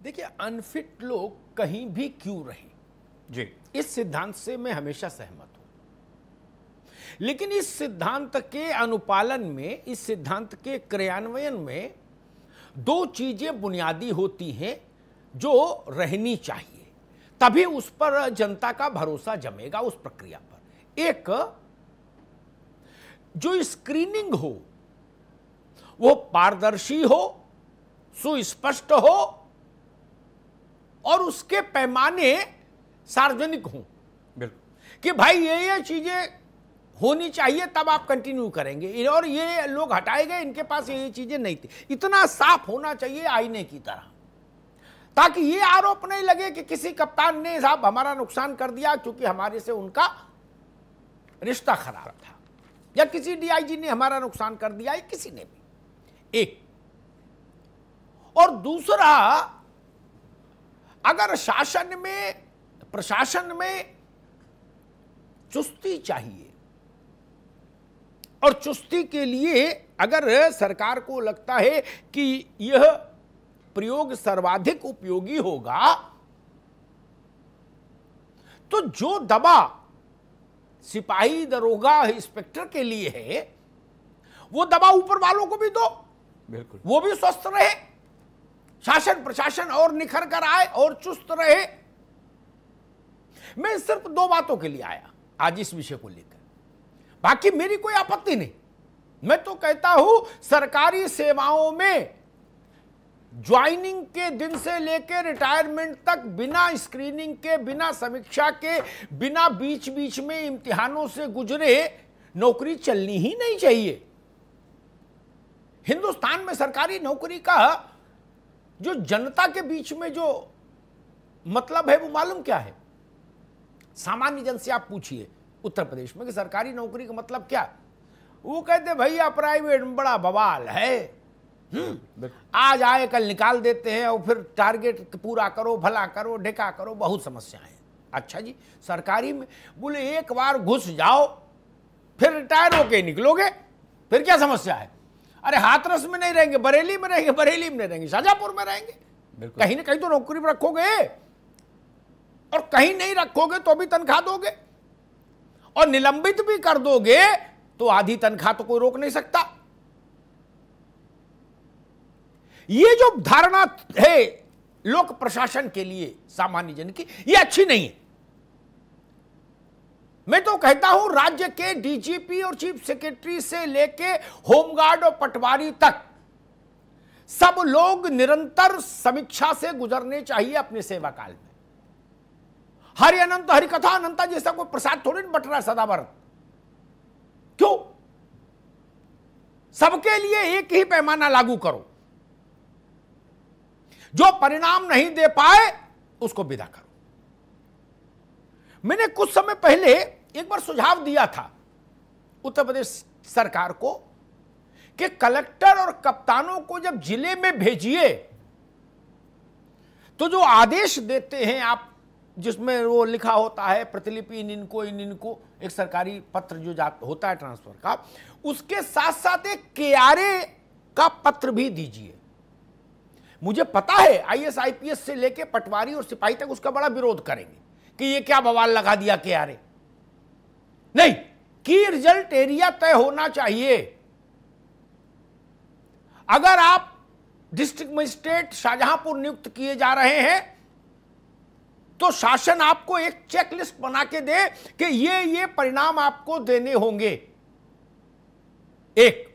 देखिए, अनफिट लोग कहीं भी क्यों रहें, जी, इस सिद्धांत से मैं हमेशा सहमत हूं। लेकिन इस सिद्धांत के अनुपालन में, इस सिद्धांत के क्रियान्वयन में दो चीजें बुनियादी होती हैं जो रहनी चाहिए, तभी उस पर जनता का भरोसा जमेगा, उस प्रक्रिया पर। एक, जो स्क्रीनिंग हो वो पारदर्शी हो, सुस्पष्ट हो और उसके पैमाने सार्वजनिक हों बिल्कुल। कि भाई ये चीजें होनी चाहिए, तब आप कंटिन्यू करेंगे, और ये लोग हटाए गए, इनके पास ये चीजें नहीं थी। इतना साफ होना चाहिए आईने की तरह, ताकि ये आरोप नहीं लगे कि किसी कप्तान ने साहब हमारा नुकसान कर दिया क्योंकि हमारे से उनका रिश्ता खराब था, या किसी डीआईजी ने हमारा नुकसान कर दिया, या किसी ने भी। एक, और दूसरा, अगर शासन में, प्रशासन में चुस्ती चाहिए, और चुस्ती के लिए अगर सरकार को लगता है कि यह प्रयोग सर्वाधिक उपयोगी होगा, तो जो दवा सिपाही, दरोगा, इंस्पेक्टर के लिए है, वो दवा ऊपर वालों को भी दो, बिल्कुल, वो भी स्वस्थ रहे, शासन प्रशासन और निखर कर आए और चुस्त रहे। मैं सिर्फ दो बातों के लिए आया आज इस विषय को लेकर, बाकी मेरी कोई आपत्ति नहीं। मैं तो कहता हूं सरकारी सेवाओं में ज्वाइनिंग के दिन से लेकर रिटायरमेंट तक बिना स्क्रीनिंग के, बिना समीक्षा के, बिना बीच बीच में इम्तिहानों से गुजरे नौकरी चलनी ही नहीं चाहिए। हिंदुस्तान में सरकारी नौकरी का जो जनता के बीच में जो मतलब है वो मालूम क्या है? सामान्य जन से आप पूछिए उत्तर प्रदेश में कि सरकारी नौकरी का मतलब क्या, वो कहते भैया प्राइवेट में बड़ा बवाल है, आज आए कल निकाल देते हैं, और फिर टारगेट पूरा करो, भला करो, ढेका करो, बहुत समस्याएं। अच्छा जी, सरकारी में बोले एक बार घुस जाओ फिर रिटायर होके निकलोगे, फिर क्या समस्या है? अरे हाथरस में नहीं रहेंगे, बरेली में रहेंगे, बरेली में नहीं रहेंगे, शाहजहांपुर में रहेंगे, कहीं ना कहीं तो नौकरी में रखोगे, और कहीं नहीं रखोगे तो भी तनख्वाह दोगे, और निलंबित भी कर दोगे तो आधी तनख्वाह तो कोई रोक नहीं सकता। ये जो धारणा है लोक प्रशासन के लिए सामान्य जन की, ये अच्छी नहीं है। मैं तो कहता हूं राज्य के डीजीपी और चीफ सेक्रेटरी से लेके होमगार्ड और पटवारी तक सब लोग निरंतर समीक्षा से गुजरने चाहिए अपने सेवा काल में। हरि अनंत हरि कथा अनंता जैसा कोई प्रसाद थोड़ी बट रहा है सदाबरत। क्यों? सबके लिए एक ही पैमाना लागू करो, जो परिणाम नहीं दे पाए उसको विदा करो। मैंने कुछ समय पहले एक बार सुझाव दिया था उत्तर प्रदेश सरकार को कि कलेक्टर और कप्तानों को जब जिले में भेजिए तो जो आदेश देते हैं आप, जिसमें वो लिखा होता है प्रतिलिपि इनको एक सरकारी पत्र जो होता है ट्रांसफर का, उसके साथ साथ एक केआरए का पत्र भी दीजिए। मुझे पता है आईएएस आईपीएस से लेके पटवारी और सिपाही तक उसका बड़ा विरोध करेंगे कि ये क्या बवाल लगा दिया केआरए। नहीं, की रिजल्ट एरिया तय होना चाहिए। अगर आप डिस्ट्रिक्ट मजिस्ट्रेट शाहजहांपुर नियुक्त किए जा रहे हैं तो शासन आपको एक चेकलिस्ट बना के दे कि ये परिणाम आपको देने होंगे। एक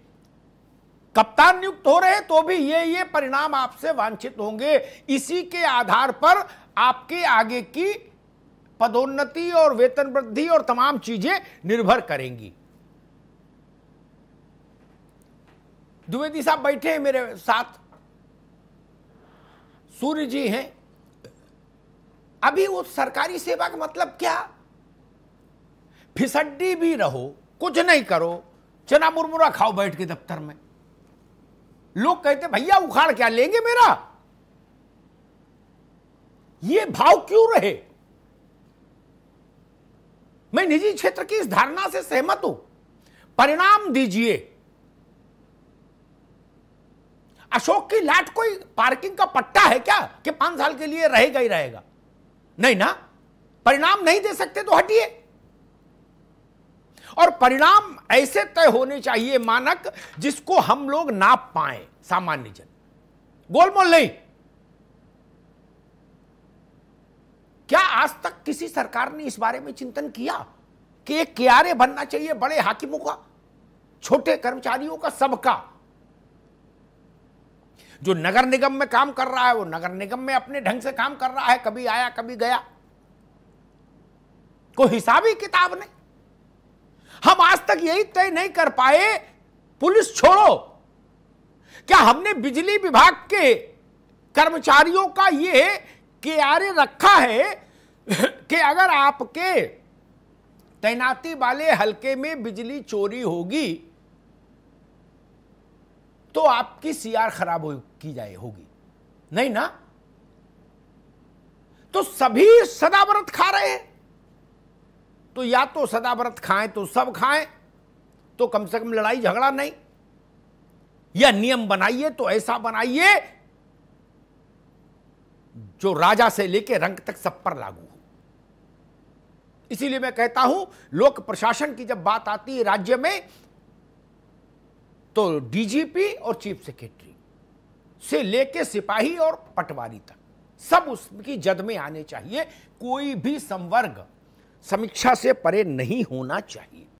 कप्तान नियुक्त हो रहे तो भी ये परिणाम आपसे वांछित होंगे। इसी के आधार पर आपके आगे की पदोन्नति और वेतन वृद्धि और तमाम चीजें निर्भर करेंगी। द्विवेदी साहब बैठे हैं मेरे साथ, सूर्य जी हैं। अभी वो सरकारी सेवा का मतलब क्या? फिसड्डी भी रहो, कुछ नहीं करो, चना मुरमुरा खाओ बैठ के दफ्तर में। लोग कहते भैया उखाड़ क्या लेंगे मेरा? ये भाव क्यों रहे? मैं निजी क्षेत्र की इस धारणा से सहमत हूं। परिणाम दीजिए। अशोक की लाट कोई पार्किंग का पट्टा है क्या कि 5 साल के लिए रहेगा ही रहेगा? नहीं ना, परिणाम नहीं दे सकते तो हटिए। और परिणाम ऐसे तय होने चाहिए, मानक जिसको हम लोग नाप पाए, सामान्य जन, गोलमोल नहीं। क्या आज तक किसी सरकार ने इस बारे में चिंतन किया कि एक कियारे बनना चाहिए बड़े हाकिमों का, छोटे कर्मचारियों का, सबका? जो नगर निगम में काम कर रहा है वो नगर निगम में अपने ढंग से काम कर रहा है, कभी आया कभी गया, कोई हिसाब ही किताब नहीं। हम आज तक यही तय नहीं कर पाए, पुलिस छोड़ो, क्या हमने बिजली विभाग के कर्मचारियों का ये कियारे रखा है कि अगर आपके तैनाती वाले हलके में बिजली चोरी होगी तो आपकी सीआर खराब की जाए होगी? नहीं ना। तो सभी सदाव्रत खा रहे हैं, तो या तो सदाव्रत खाएं तो सब खाएं, तो कम से कम लड़ाई झगड़ा नहीं, या नियम बनाइए तो ऐसा बनाइए जो राजा से लेकर रंक तक सब पर लागू हो। इसीलिए मैं कहता हूं, लोक प्रशासन की जब बात आती है राज्य में, तो डीजीपी और चीफ सेक्रेटरी से लेके सिपाही और पटवारी तक सब उसकी जद में आने चाहिए। कोई भी संवर्ग समीक्षा से परे नहीं होना चाहिए।